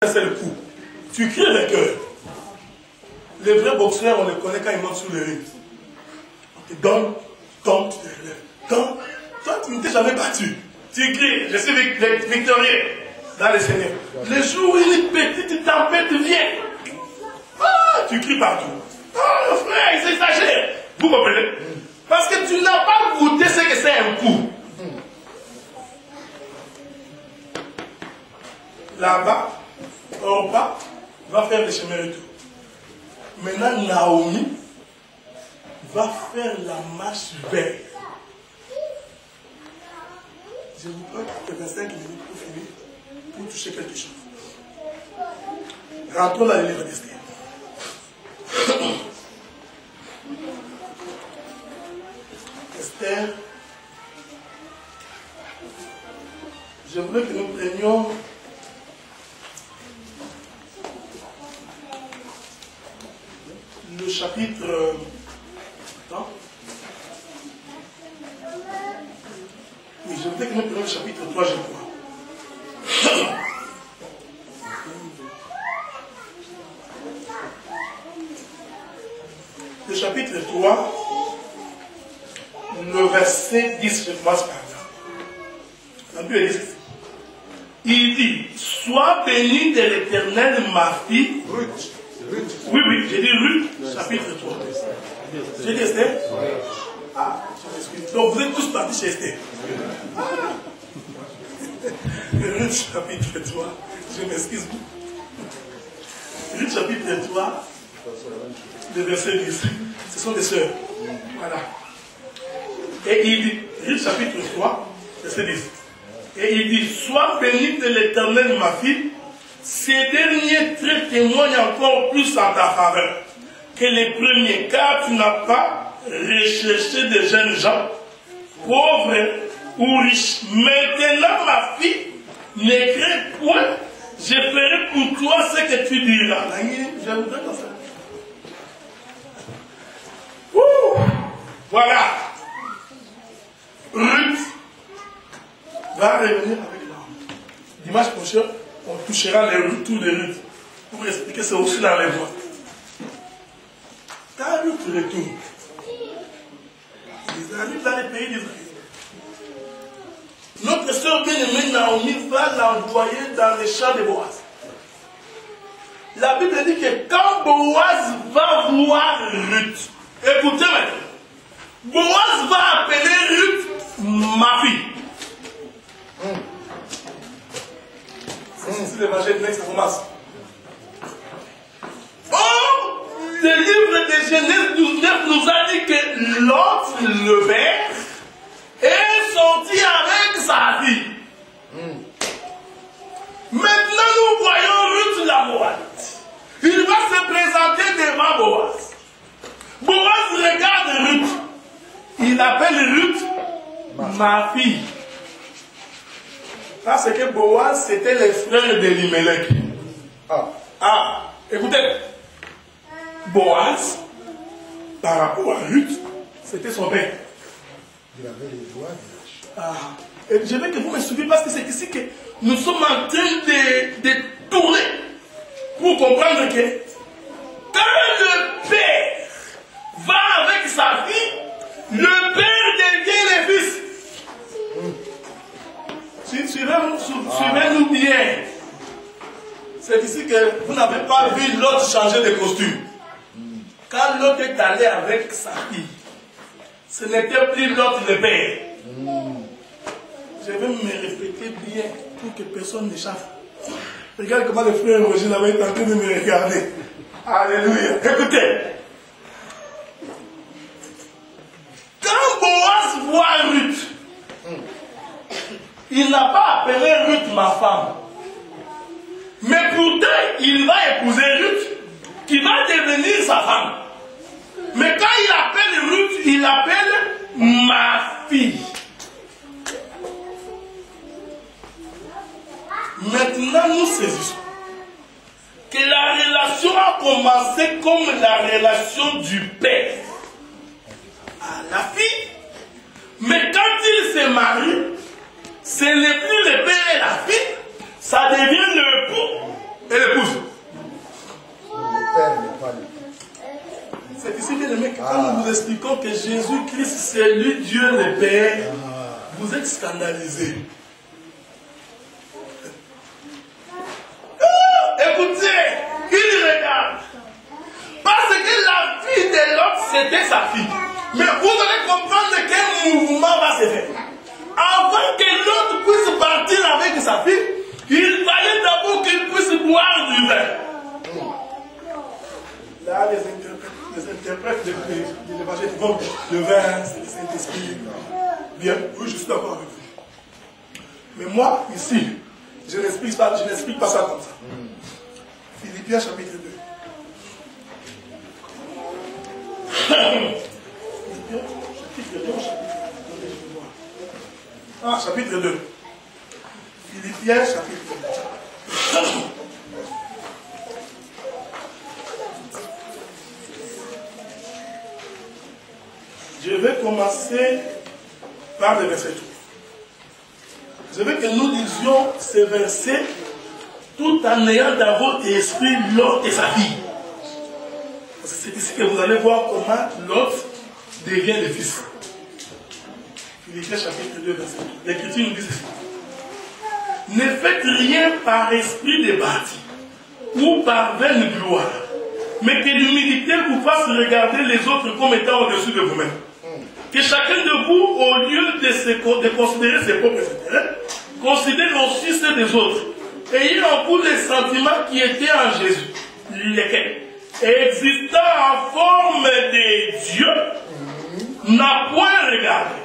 C'est le coup. Tu cries le cœur. Les vrais boxeurs, on les connaît quand ils montent sur le ring. On te donne, tombe, tu te relèves. Tombe. Toi, tu ne t'es jamais battu. Tu cries, je suis victorieux dans le Seigneur. Le jour où une petite tempête vient, tu cries partout. Oh frère, il s'exagère. Vous comprenez? Parce que tu n'as pas goûté ce que c'est un coup. Là-bas, Orpa va faire le chemin retour. Maintenant, Naomi va faire la marche vers. Je vous prends 25 minutes pour finir, pour toucher quelque chose. Rentrons dans le livre d'Esther. Esther, je voulais que nous prenions le chapitre. Attends. Oui, je voulais que nous prenions le chapitre 3, je crois. Le chapitre 3, le verset 10, je commence par là. Il dit, sois bénie de l'Éternel, ma fille. Ruth. Oui, j'ai dit Ruth, chapitre 3. J'ai dit Esther? Ah, je m'excuse. Donc vous êtes tous partis chez Esther. Ruth, chapitre 3. Je m'excuse. Ruth, chapitre 3, le verset 10. Ce sont des sœurs. Voilà. Et il dit, Ruth, chapitre 3, verset 10. Et il dit, sois bénie de l'Éternel, ma fille. Ces derniers traits témoignent encore plus en ta faveur que les premiers, car tu n'as pas recherché des jeunes gens, pauvres ou riches. Maintenant, ma fille, ne crains point, je ferai pour toi ce que tu diras. Je voudrais comme ça. Voilà. Ruth va revenir avec l'homme. Dimanche prochain, on touchera les retours de Ruth pour expliquer c'est aussi dans les voies. Quand Ruth retourne, ils arrivent dans les pays d'Israël. Notre sœur bien-aimée Naomi va l'envoyer dans les champs de Boaz. La Bible dit que quand Boaz va voir Ruth, écoutez maintenant, Boaz va appeler Ruth ma fille. C'est l'évangile de commence. Or, le livre de Genèse 19 nous a dit que Lot, le père, est sorti avec sa fille. Maintenant, nous voyons Ruth la Moabite. Il va se présenter devant Boaz. Boaz regarde Ruth. Il appelle Ruth ma fille. Parce que Boaz, c'était le frère d'Elimelech. Écoutez. Boaz, par rapport à Ruth, c'était son père. Il avait les doigts de l'âge. Et je veux que vous me suiviez parce que c'est ici que nous sommes en train de tourner pour comprendre que quand le père va avec sa fille, le père devient le fils. Suivez-nous bien. C'est ici que vous n'avez pas vu l'autre changer de costume. Quand l'autre est allé avec sa fille, ce n'était plus l'autre le père. Je vais me répéter bien pour que personne n'échappe. Regarde comment le frère Roger avait été en train de me regarder. Alléluia. Écoutez. Quand Boaz voit Ruth, il n'a pas appelé Ruth ma femme. Mais pourtant, il va épouser Ruth, qui va devenir sa femme. Mais quand il appelle Ruth, il appelle ma fille. Maintenant, nous saisissons que la relation a commencé comme la relation du père à la fille. Mais quand il se marie, ce n'est plus le père et la fille, ça devient le époux vous expliquant que Jésus-Christ, c'est lui Dieu le Père, vous êtes scandalisés. Écoutez, il regarde. Parce que la fille de l'autre, c'était sa fille. Mais vous allez comprendre quel mouvement va se faire. Avant que l'autre puisse partir avec sa fille, il fallait d'abord qu'il puisse boire du vin. Là, les interprètes de l'évangile vont le vin, c'est le Saint-Esprit. Bien, oui, je suis d'accord avec vous. Mais moi, ici, je n'explique pas ça comme ça. Philippiens chapitre 2. Chapitre 2. Philippiens chapitre 2. Je vais commencer par le verset 3. Je veux que nous lisions ces versets tout en ayant dans votre esprit Lot et sa fille. Parce que c'est ici que vous allez voir comment Lot devient le fils. Philippiens chapitre 2, verset 3. L'Écriture nous dit ceci. Ne faites rien par esprit débattu ou par vaine gloire, mais que l'humilité vous fasse regarder les autres comme étant au-dessus de vous-même. Que chacun de vous, au lieu de considérer ses propres intérêts, considère aussi ceux des autres. Ayez en vous les sentiments qui étaient en Jésus, lesquels, existant en forme de Dieu, n'a point regardé.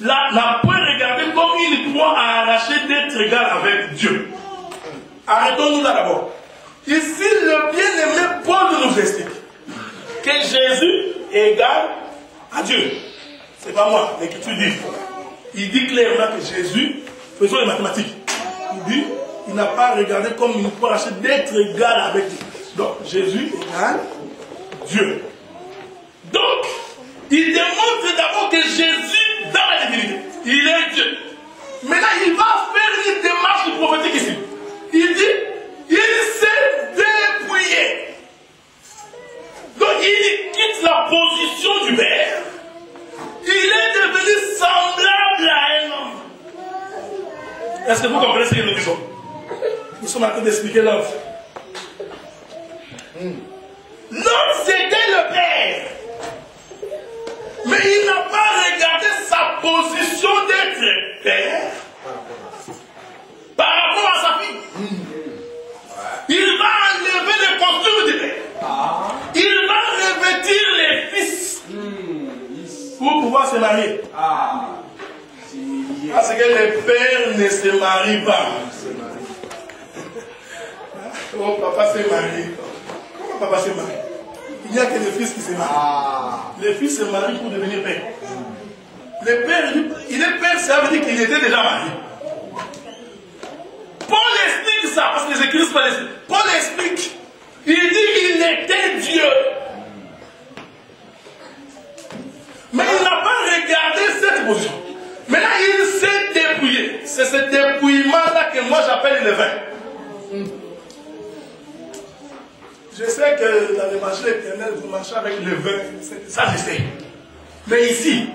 N'a point regardé comme une proie à arracher d'être égal avec Dieu. Arrêtons-nous là d'abord. Ici, le bien-aimé Paul nous explique que Jésus est égal à Dieu. Ce n'est pas moi, l'Écriture dit. Il dit clairement que Jésus, faisons les mathématiques, il dit, il n'a pas regardé comme une proie arrachée d'être égal avec Dieu. Donc, Jésus égale Dieu. Donc, il démontre d'abord que Jésus, dans la divinité, il est Dieu. Maintenant, il va faire une démarche prophétique ici. Il dit, il s'est dépouillé. Donc, il quitte la position du Père. Il est devenu semblable à un homme. Est-ce que vous comprenez ce que nous disons? Nous sommes en train d'expliquer l'homme. L'homme, c'était le Père. Mais il n'a pas regardé sa position d'être Père par rapport à sa fille. Il va enlever les postures du Père. Il va revêtir les fils pour pouvoir se marier. Parce que les pères ne se marient pas. Oh, papa s'est marié. Comment papa s'est marié? Il n'y a que les fils qui se marient. Les fils se marient pour devenir père. Le père, il est père, ça veut dire qu'il était déjà marié. Paul explique ça, parce que les Écritures sont les... Paul explique. Il dit qu'il était Dieu. Mais il n'a pas regardé cette position. Maintenant, il s'est dépouillé. C'est ce dépouillement-là que moi j'appelle le vin. Je sais que dans l'évangile éternel, vous marchez avec le vin. Ça, je sais. Mais ici,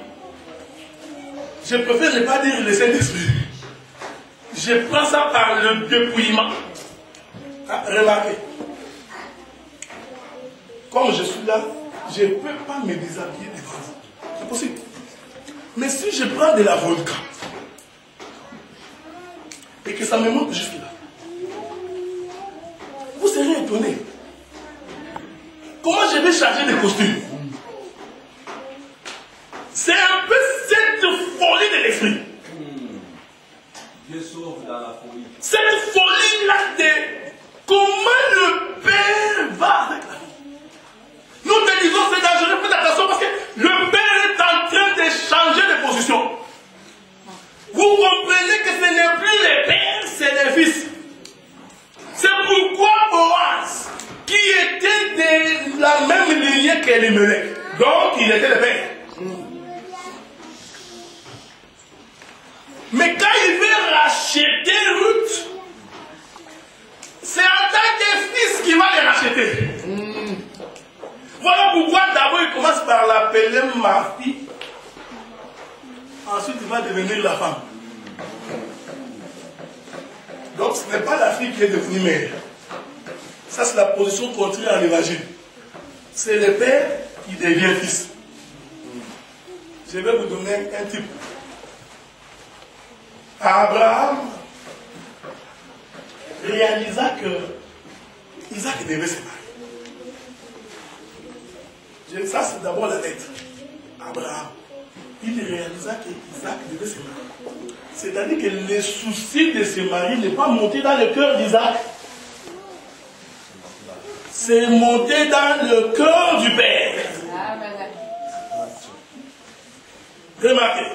je préfère ne pas dire le Saint-Esprit. Je prends ça par le dépouillement. Remarquez. Comme je suis là, je ne peux pas me déshabiller devant vous. C'est possible. Mais si je prends de la vodka et que ça me monte jusque là, vous serez étonné. Comment je vais changer de costume? C'est un peu cette folie de l'esprit. Dieu sauve dans la folie. Cette folie-là de comment le Père va avec la vie. Nous te disons c'est dangereux, faites attention parce que le Père est en train de changer de position. Vous comprenez que ce n'est plus les pères, c'est les fils. C'est pourquoi Boaz, qui était de la même lignée qu'Elimelech, donc il était le père. Mais quand il veut racheter Ruth, c'est en tant que fils qu'il va les racheter. devenir ma fille, ensuite il va devenir la femme. Donc ce n'est pas la fille qui est devenue mère. Ça c'est la position contraire à l'évangile. C'est le père qui devient fils. Je vais vous donner un type. Abraham réalisa que Isaac devait se marier. Ça c'est d'abord la lettre. Abraham. Il réalisa que Isaac devait se marier. C'est-à-dire que le souci de se marier n'est pas monté dans le cœur d'Isaac. C'est monté dans le cœur du père. Remarquez,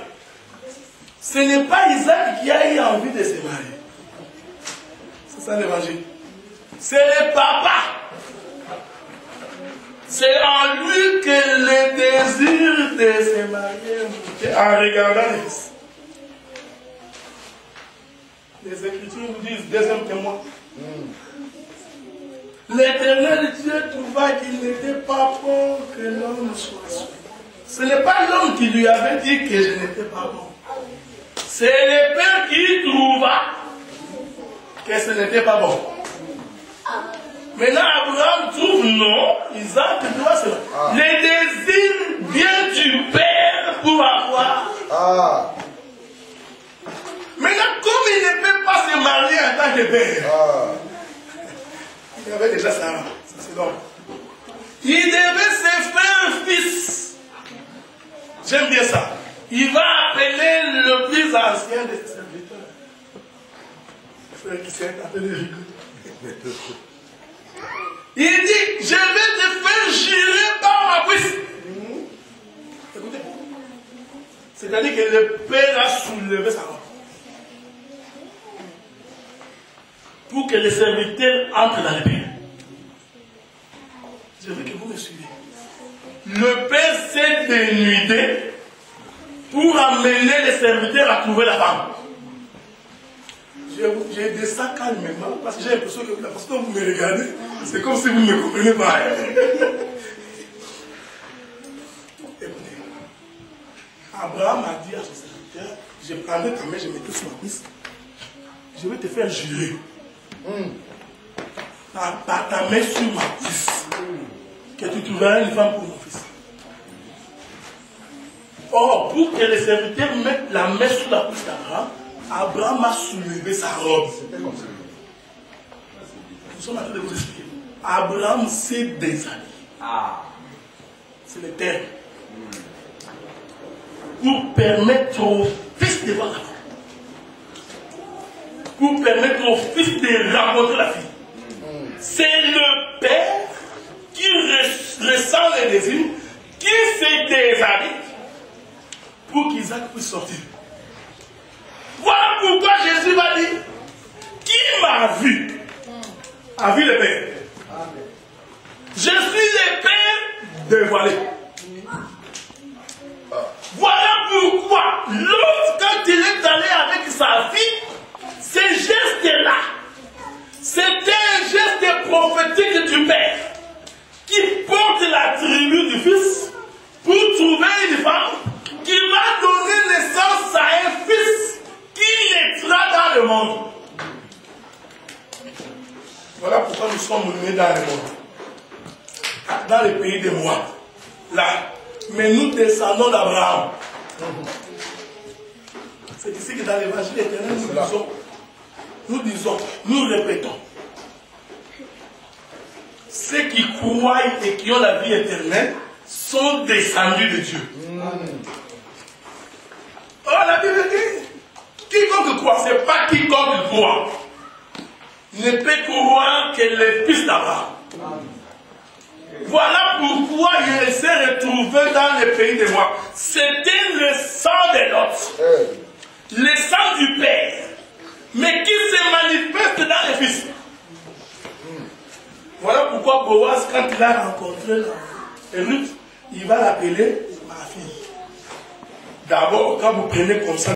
ce n'est pas Isaac qui a eu envie de se marier. C'est ça l'évangile. C'est le papa. C'est en lui que le désir de se marier montait en regardant les fils. Les Écritures nous disent, deuxième témoin. L'Éternel Dieu trouva qu'il n'était pas bon que l'homme soit seul. Ce n'est pas l'homme qui lui avait dit que je n'étais pas bon. C'est le Père qui trouva que ce n'était pas bon. Maintenant, Abraham trouve non, Isaac doit se marier. Le désir vient du Père pour avoir. Maintenant, comme il ne peut pas se marier en tant que père, il y avait déjà Sarah, ça c'est l'homme. Il devait se faire fils. J'aime bien ça. Il va appeler le plus ancien de ses serviteurs. Frère qui s'est appelé Rico. Il dit, je vais te faire jurer par ma puissance. Écoutez. C'est-à-dire que le père a soulevé sa robe. Pour que les serviteurs entrent dans le père. Je veux que vous me suivez. Le père s'est dénudé pour amener les serviteurs à trouver la femme. J'ai dit ça calmement parce que j'ai l'impression que parce que vous me regardez, c'est comme si vous ne me comprenez pas. Écoutez, Abraham a dit à son serviteur, je prendrai ta main, je mettrai sur ma cuisse, je vais te faire jurer. Par ta main sur ma cuisse, que tu trouveras une femme pour mon fils. Or, pour que les serviteurs mettent la main sur la cuisse d'Abraham, Abraham a soulevé sa robe. Nous sommes en train de vous expliquer. Abraham s'est déshabillé. C'est le terme. Pour permettre au fils de voir la femme. Pour permettre au fils de rencontrer la fille. C'est le père qui ressent les désirs, qui se déshabille pour qu'Isaac puisse sortir. Voilà pourquoi Jésus va dire, qui m'a vu a vu le Père. Je suis le Père dévoilé. Voilà pourquoi l'autre, quand il est allé avec sa fille, ce geste-là, c'était un geste prophétique du Père qui porte l'attribut du Fils pour trouver une femme qui va donner naissance à un fils qui naîtra dans le monde. Voilà pourquoi nous sommes nés dans le monde. Dans le pays de Moab. Là. Mais nous descendons d'Abraham. C'est ici que dans l'évangile éternel, nous répétons. Ceux qui croient et qui ont la vie éternelle sont descendus de Dieu. Oh, la Bible dit, quiconque croit, ce n'est pas quiconque croit, ne peut croire que le fils d'Abraham. Voilà pourquoi il s'est retrouvé dans le pays de Moab. C'était le sang de l'autre, le sang du Père, mais qui se manifeste dans le Fils. Voilà pourquoi Boaz, quand il a rencontré Ruth, il va l'appeler ma fille. D'abord, quand vous prenez comme ça,